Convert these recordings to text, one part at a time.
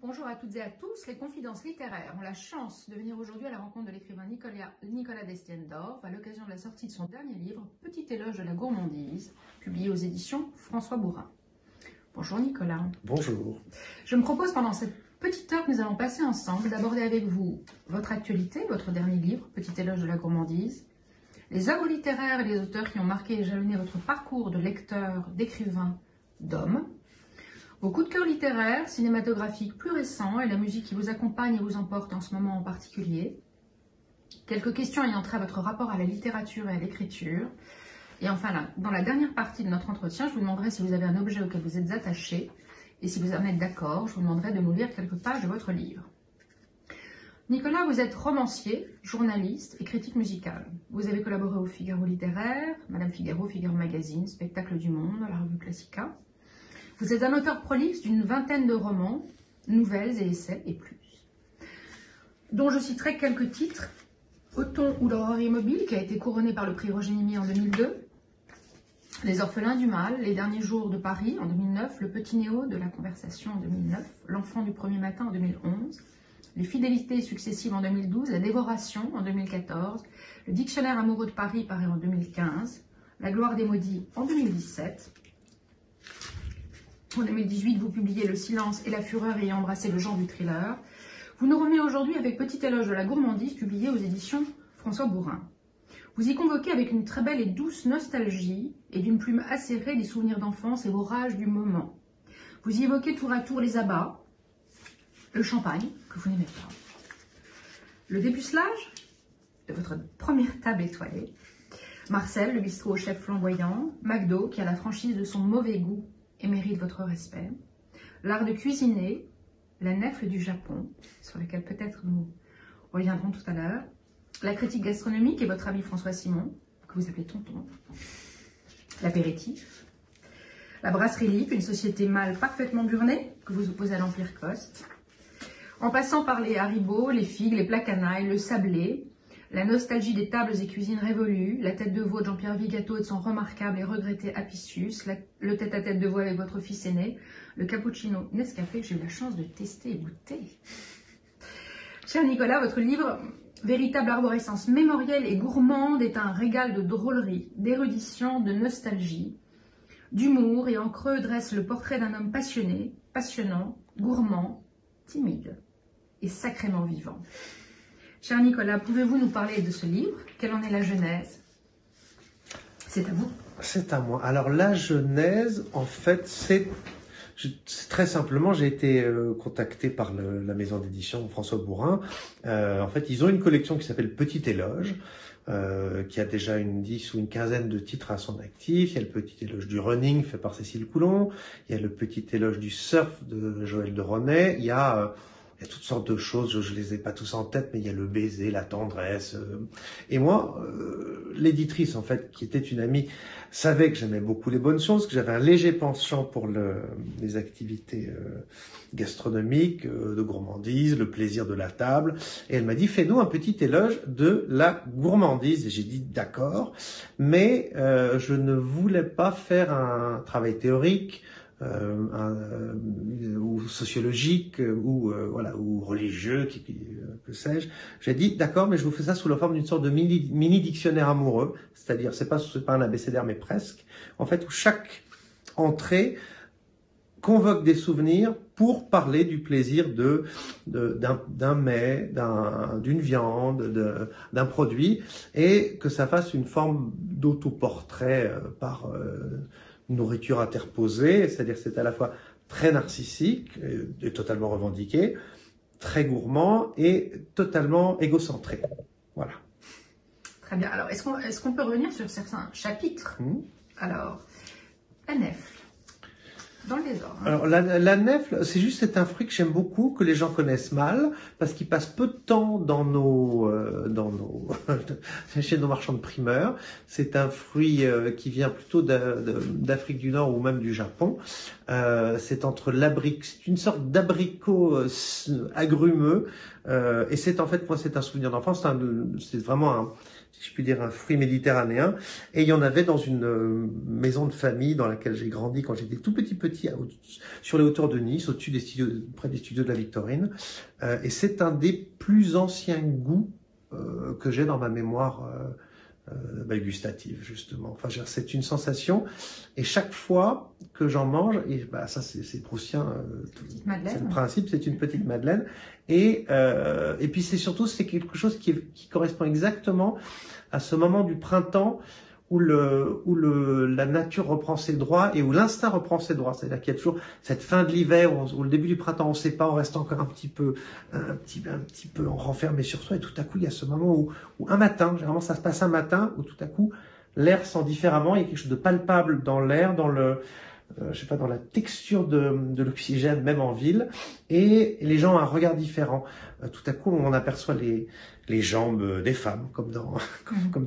Bonjour à toutes et à tous. Les confidences littéraires ont la chance de venir aujourd'hui à la rencontre de l'écrivain Nicolas Destiendorf à l'occasion de la sortie de son dernier livre, Petit éloge de la gourmandise, publié aux éditions François Bourin. Bonjour Nicolas. Bonjour. Je me propose pendant cette petite heure que nous allons passer ensemble d'aborder avec vous votre actualité, votre dernier livre, Petit éloge de la gourmandise, les œuvres littéraires et les auteurs qui ont marqué et jalonné votre parcours de lecteur, d'écrivain, d'homme, vos coups de cœur littéraires, cinématographiques plus récents et la musique qui vous accompagne et vous emporte en ce moment en particulier. Quelques questions ayant trait à votre rapport à la littérature et à l'écriture. Et enfin, là, dans la dernière partie de notre entretien, je vous demanderai si vous avez un objet auquel vous êtes attaché. Et si vous en êtes d'accord, je vous demanderai de nous lire quelques pages de votre livre. Nicolas, vous êtes romancier, journaliste et critique musical. Vous avez collaboré au Figaro littéraire, Madame Figaro, Figaro Magazine, Spectacle du Monde, la revue Classica. Vous êtes un auteur prolixe d'une vingtaine de romans, nouvelles et essais et plus, dont je citerai quelques titres. Othon ou l'horreur immobile, qui a été couronné par le prix Roger Nimi en 2002, Les orphelins du mal, Les derniers jours de Paris en 2009, Le petit Néo de la conversation en 2009, L'enfant du premier matin en 2011, Les fidélités successives en 2012, La dévoration en 2014, Le dictionnaire amoureux de Paris paru en 2015, La gloire des maudits en 2017. En 2018, vous publiez Le silence et la fureur ayant embrassé le genre du thriller. Vous nous revenez aujourd'hui avec Petit éloge de la gourmandise, publié aux éditions François Bourin. Vous y convoquez avec une très belle et douce nostalgie et d'une plume acérée des souvenirs d'enfance et vos rages du moment. Vous y évoquez tour à tour les abats, le champagne, que vous n'aimez pas, le dépucelage de votre première table étoilée, Marcel, le bistrot au chef flamboyant, McDo, qui a la franchise de son mauvais goût et mérite votre respect, l'art de cuisiner, la nèfle du Japon, sur laquelle peut-être nous reviendrons tout à l'heure, la critique gastronomique et votre ami François Simon, que vous appelez Tonton, l'apéritif, la brasserie Lippe, une société mâle parfaitement burnée, que vous opposez à l'Empire Coste, en passant par les haribots, les figues, les plats canailles, le sablé, la nostalgie des tables et cuisines révolues, la tête de veau de Jean-Pierre Vigato et de son remarquable et regretté Apicius, le tête-à-tête de veau avec votre fils aîné, le cappuccino Nescafé que j'ai eu la chance de tester et goûter. Cher Nicolas, votre livre, véritable arborescence mémorielle et gourmande, est un régal de drôlerie, d'érudition, de nostalgie, d'humour et en creux dresse le portrait d'un homme passionné, passionnant, gourmand, timide et sacrément vivant. Cher Nicolas, pouvez-vous nous parler de ce livre? Quelle en est la genèse? C'est à vous. C'est à moi. Alors la genèse, en fait, c'est très simplement, j'ai été contacté par la maison d'édition François Bourin. En fait, ils ont une collection qui s'appelle Petit éloge, qui a déjà une 10 ou une quinzaine de titres à son actif. Il y a le Petit éloge du running fait par Cécile Coulon. Il y a le Petit éloge du surf de Joël de René. Il y a toutes sortes de choses, je les ai pas tous en tête, mais il y a le baiser, la tendresse. Et moi, l'éditrice, en fait, qui était une amie, savait que j'aimais beaucoup les bonnes choses, que j'avais un léger penchant pour les activités gastronomiques, de gourmandise, le plaisir de la table. Et elle m'a dit, fais-nous un petit éloge de la gourmandise. Et j'ai dit, d'accord, mais je ne voulais pas faire un travail théorique, ou sociologique ou voilà, ou religieux, que sais-je. J'ai dit d'accord, mais je vous fais ça sous la forme d'une sorte de mini dictionnaire amoureux, c'est-à-dire c'est pas un abécédaire mais presque, en fait, où chaque entrée convoque des souvenirs pour parler du plaisir d'un mets, d'une viande, d'un produit, et que ça fasse une forme d'autoportrait par nourriture interposée, c'est-à-dire c'est à la fois très narcissique et totalement revendiqué, très gourmand et totalement égocentré. Voilà. Très bien. Alors, est-ce qu'on peut revenir sur certains chapitres? Alors, la nèfle, dans le désordre. Alors, la nèfle, c'est un fruit que j'aime beaucoup, que les gens connaissent mal, parce qu'il passe peu de temps chez nos marchands de primeurs. C'est un fruit qui vient plutôt d'Afrique du Nord ou même du Japon. C'est une sorte d'abricot agrumeux, et c'est en fait, moi, c'est un souvenir d'enfance. C'est vraiment si je puis dire, un fruit méditerranéen. Et il y en avait dans une maison de famille dans laquelle j'ai grandi quand j'étais tout petit, sur les hauteurs de Nice, au-dessus des studios, près des studios de la Victorine. Et c'est un des plus anciens goûts que j'ai dans ma mémoire gustative, justement. Enfin, c'est une sensation. Et chaque fois que j'en mange, et ça c'est proustien, c'est le principe, c'est une petite madeleine. Et puis c'est quelque chose qui correspond exactement à ce moment du printemps où la nature reprend ses droits et où l'instinct reprend ses droits. C'est-à-dire qu'il y a toujours cette fin de l'hiver où le début du printemps, on ne sait pas, on reste encore un petit peu renfermé sur soi. Et tout à coup, il y a ce moment où un matin, généralement ça se passe un matin, où tout à coup, l'air sent différemment. Il y a quelque chose de palpable dans l'air, dans dans la texture de l'oxygène, même en ville. Et les gens ont un regard différent. Tout à coup, on aperçoit les jambes des femmes, comme dans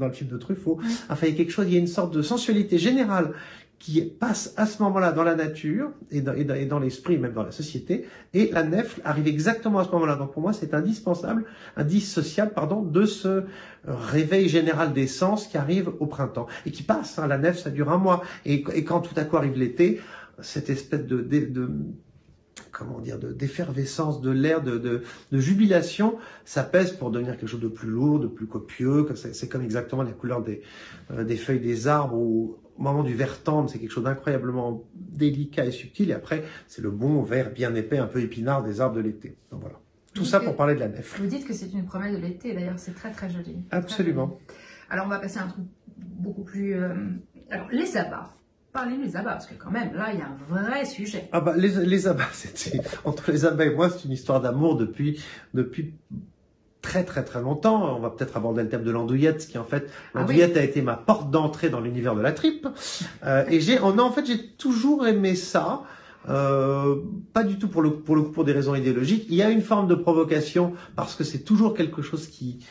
le film de Truffaut. Enfin, il y a quelque chose, il y a une sorte de sensualité générale qui passe à ce moment-là dans la nature et dans l'esprit, même dans la société. Et la nef arrive exactement à ce moment-là. Donc pour moi, c'est indissociable, de ce réveil général des sens qui arrive au printemps et qui passe. La nef, ça dure un mois. Et quand tout à coup arrive l'été, cette espèce d'effervescence de l'air, de jubilation, ça pèse pour devenir quelque chose de plus lourd, de plus copieux. C'est comme exactement la couleur des feuilles des arbres ou au moment du vert tendre, c'est quelque chose d'incroyablement délicat et subtil. Et après, c'est le bon vert bien épais, un peu épinard des arbres de l'été. Donc voilà. Tout ça pour parler de la nef. Vous dites que c'est une promesse de l'été, d'ailleurs, c'est très très joli. Absolument. Très joli. Alors on va passer à un truc beaucoup plus... Alors les abats. Parlez-nous des abats, parce que quand même, là, il y a un vrai sujet. Les abats, entre les abats et moi, c'est une histoire d'amour depuis très très très longtemps. On va peut-être aborder le thème de l'andouillette, qui en fait, l'andouillette a été ma porte d'entrée dans l'univers de la tripe. Et j'ai toujours aimé ça. Pas du tout pour des raisons idéologiques. Il y a une forme de provocation parce que c'est toujours quelque chose qui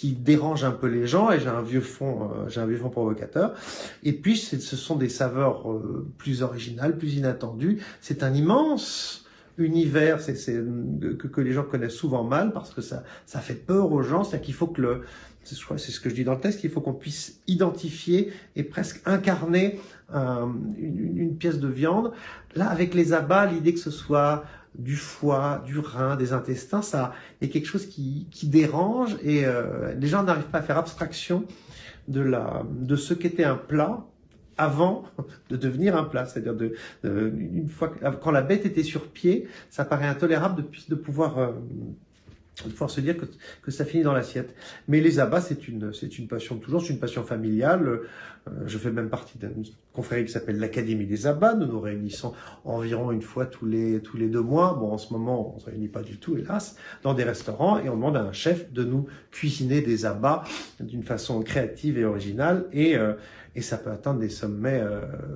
dérange un peu les gens, et j'ai un vieux fond provocateur. Et puis ce sont des saveurs plus originales, plus inattendues. C'est un immense univers que les gens connaissent souvent mal parce que ça fait peur aux gens. C'est-à-dire qu'il faut je crois, c'est ce que je dis dans le texte, qu'il faut qu'on puisse identifier et presque incarner une pièce de viande. Là, avec les abats, l'idée que ce soit du foie, du rein, des intestins, ça est quelque chose qui dérange, et les gens n'arrivent pas à faire abstraction de ce qu'était un plat avant de devenir un plat. C'est-à-dire une fois quand la bête était sur pied, ça paraît intolérable de pouvoir se dire que ça finit dans l'assiette. Mais les abats, c'est une passion toujours, c'est une passion familiale. Je fais même partie d'une confrérie qui s'appelle l'Académie des abats. Nous nous réunissons environ une fois tous les 2 mois. Bon, en ce moment, on se réunit pas du tout, hélas, dans des restaurants, et on demande à un chef de nous cuisiner des abats d'une façon créative et originale, et ça peut atteindre des sommets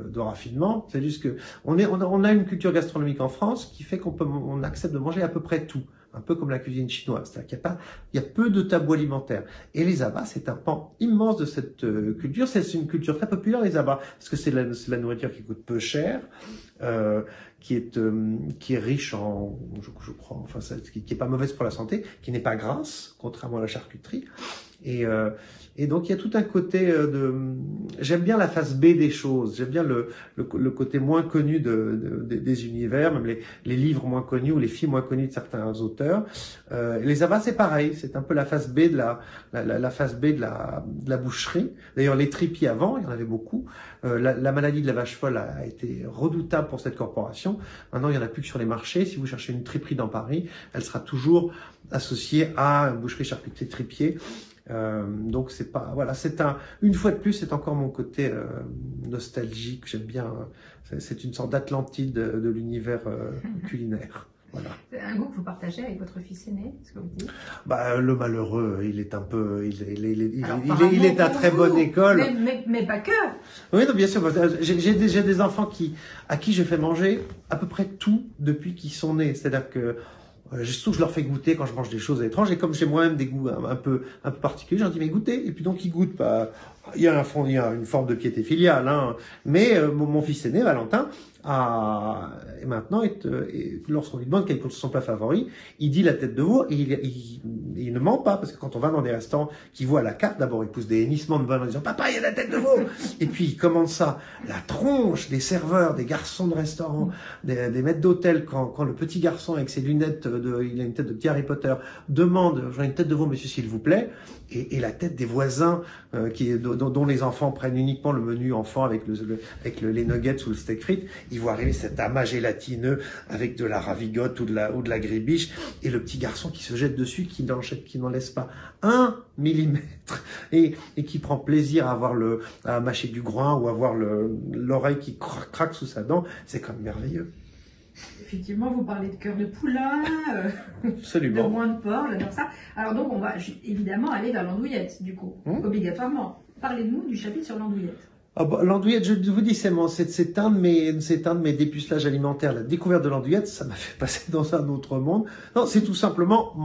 de raffinement. C'est juste que on a une culture gastronomique en France qui fait qu'on accepte de manger à peu près tout. Un peu comme la cuisine chinoise, c'est-à-dire il y a peu de tabous alimentaires. Et les abats, c'est un pan immense de cette culture. C'est une culture très populaire, les abats, parce que c'est la nourriture qui coûte peu cher, qui est riche en, je crois, enfin, qui est pas mauvaise pour la santé, qui n'est pas grasse, contrairement à la charcuterie. Et donc il y a tout un côté j'aime bien la face B des choses, j'aime bien le côté moins connu des univers, même les livres moins connus ou les films moins connus de certains auteurs. Les abats, c'est pareil, c'est un peu la face B la face B de la boucherie. D'ailleurs, les tripiers avant, il y en avait beaucoup. La maladie de la vache folle a été redoutable pour cette corporation. Maintenant, il y en a plus que sur les marchés. Si vous cherchez une triperie dans Paris, elle sera toujours associée à une boucherie charcutier tripier. Donc c'est pas, voilà, une fois de plus, c'est encore mon côté nostalgique. J'aime bien, c'est une sorte d'Atlantide de l'univers culinaire. Voilà. C'est un goût que vous partagez avec votre fils aîné, ce que vous dites? Le malheureux, il est un peu, il est à très bonne école. Mais pas que. Oui, non, bien sûr. J'ai des enfants à qui je fais manger à peu près tout depuis qu'ils sont nés. C'est-à-dire que surtout, je leur fais goûter quand je mange des choses étranges, et comme j'ai moi-même des goûts un peu particuliers, je leur dis mais goûtez, et puis donc ils goûtent pas. il y a une forme de piété filiale, hein. Mais mon fils aîné, Valentin, et maintenant, lorsqu'on lui demande quel est son plat favori, il dit la tête de veau et il ne ment pas, parce que quand on va dans des restaurants qui voient la carte, d'abord il pousse des hennissements de bonheur en disant papa, il y a la tête de veau, et puis il commande ça, la tronche des serveurs, des garçons de restaurant, des maîtres d'hôtel, quand le petit garçon avec ses lunettes il a une tête de petit Harry Potter, demande j'ai une tête de veau monsieur s'il vous plaît, et la tête des voisins dont les enfants prennent uniquement le menu enfant avec les nuggets ou le steak frites, ils voient arriver cet amas gélatineux avec de la ravigote ou de la gribiche, et le petit garçon qui se jette dessus, qui n'en laisse pas 1 millimètre, et qui prend plaisir à mâcher du groin ou à voir l'oreille qui craque sous sa dent. C'est quand même merveilleux. Effectivement, vous parlez de cœur de poulain, Absolument. de moins de porc, j'adore ça. Alors donc, on va évidemment aller vers l'andouillette, du coup, obligatoirement. Parlez-nous du chapitre sur l'andouillette. Ah bah, l'andouillette, je vous dis, c'est un de mes dépucelages alimentaires. La découverte de l'andouillette, ça m'a fait passer dans un autre monde. Non, c'est tout simplement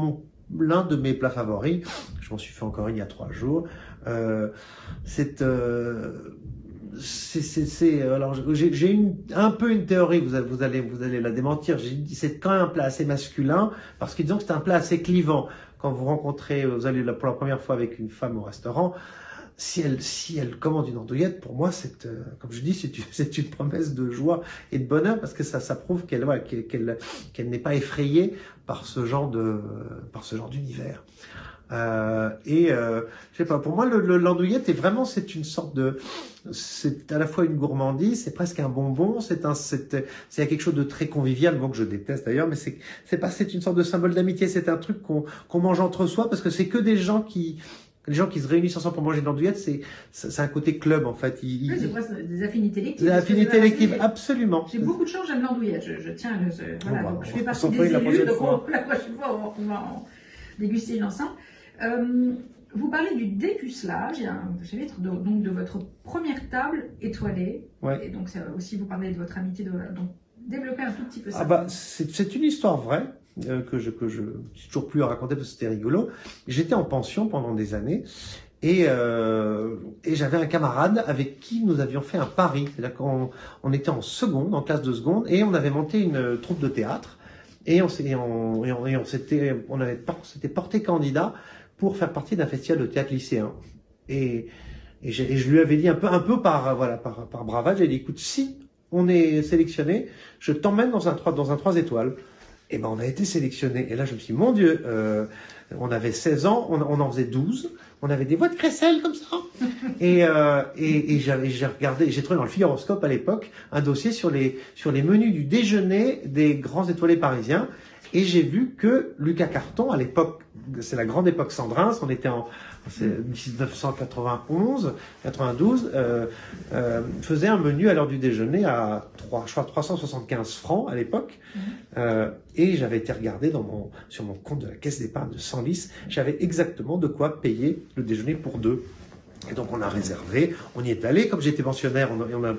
l'un de mes plats favoris. Je m'en suis fait encore il y a 3 jours. Alors j'ai un peu une théorie, vous allez la démentir. J'ai dit c'est quand même un plat assez masculin parce qu'ils disent que c'est un plat assez clivant. Quand vous allez pour la première fois avec une femme au restaurant, si elle commande une andouillette, pour moi comme je dis, c'est une promesse de joie et de bonheur parce que ça prouve qu'elle n'est pas effrayée par ce genre d'univers. Je sais pas, pour moi l'andouillette c'est à la fois une gourmandise, c'est presque un bonbon, c'est quelque chose de très convivial, bon que je déteste d'ailleurs, mais c'est une sorte de symbole d'amitié, c'est un truc qu'on mange entre soi parce que c'est que les gens qui se réunissent ensemble pour manger de l'andouillette, c'est un côté club en fait. Oui, c'est presque des affinités électives. Des affinités électives, absolument. J'ai beaucoup de chance, j'aime l'andouillette. Je tiens voilà, bon, donc je fais partie des élus, donc la prochaine fois on va en déguster une ensemble. Vous parlez du dépucelage, il y a un chapitre donc de votre première table étoilée. Ouais. Et donc aussi vous parlez de votre amitié, donc développez un tout petit peu ça. Ah bah c'est une histoire vraie. Que j'ai toujours plus à raconter parce que c'était rigolo. J'étais en pension pendant des années et j'avais un camarade avec qui nous avions fait un pari. C'est-à-dire qu'on était en classe de seconde, et on avait monté une troupe de théâtre et on s'était porté candidat pour faire partie d'un festival de théâtre lycéen. Et je lui avais dit un peu par bravade, j'ai dit écoute, si on est sélectionné, je t'emmène dans un 3 étoiles. Et ben on a été sélectionné. Et là je me suis dit, mon Dieu, on avait 16 ans, on en faisait 12, on avait des voix de crécelle comme ça. Et j'ai regardé, j'ai trouvé dans le Figaroscope à l'époque un dossier sur les menus du déjeuner des grands étoilés parisiens. Et j'ai vu que Lucas Carton, à l'époque, c'est la grande époque Sandrin, on était en 1991-92, faisait un menu à l'heure du déjeuner à 375 francs à l'époque. Et j'avais été regardé sur mon compte de la caisse d'épargne de Senlis, j'avais exactement de quoi payer le déjeuner pour 2. Et donc on a réservé, on y est allé. Comme j'étais pensionnaire,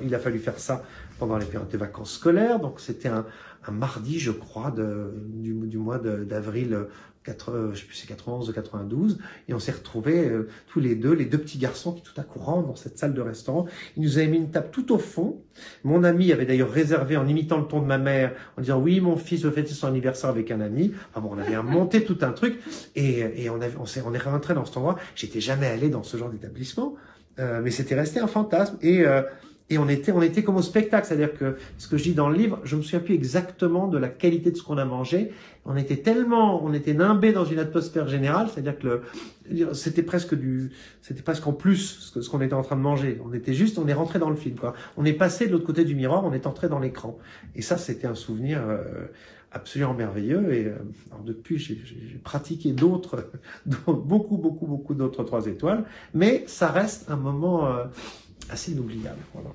il a fallu faire ça pendant les périodes de vacances scolaires. Donc c'était un mardi, je crois, du mois d'avril, je sais plus, c'est 91 ou 92, et on s'est retrouvés tous les deux petits garçons qui tout à coup rentrent dans cette salle de restaurant. Ils nous avaient mis une table tout au fond. Mon ami avait d'ailleurs réservé en imitant le ton de ma mère, en disant oui, mon fils veut fêter son anniversaire avec un ami. Enfin bon, on avait monté tout un truc, et on est rentré dans cet endroit. J'étais jamais allé dans ce genre d'établissement, mais c'était resté un fantasme. Et on était comme au spectacle, c'est-à-dire que ce que je dis dans le livre, je me souviens plus exactement de la qualité de ce qu'on a mangé. On était nimbé dans une atmosphère générale, c'est-à-dire que c'était presque en plus ce qu'on était en train de manger. On est rentré dans le film, quoi. On est passé de l'autre côté du miroir, on est entré dans l'écran. Et ça, c'était un souvenir absolument merveilleux. Et alors depuis, j'ai pratiqué beaucoup d'autres 3 étoiles, mais ça reste un moment assez inoubliable. Voilà.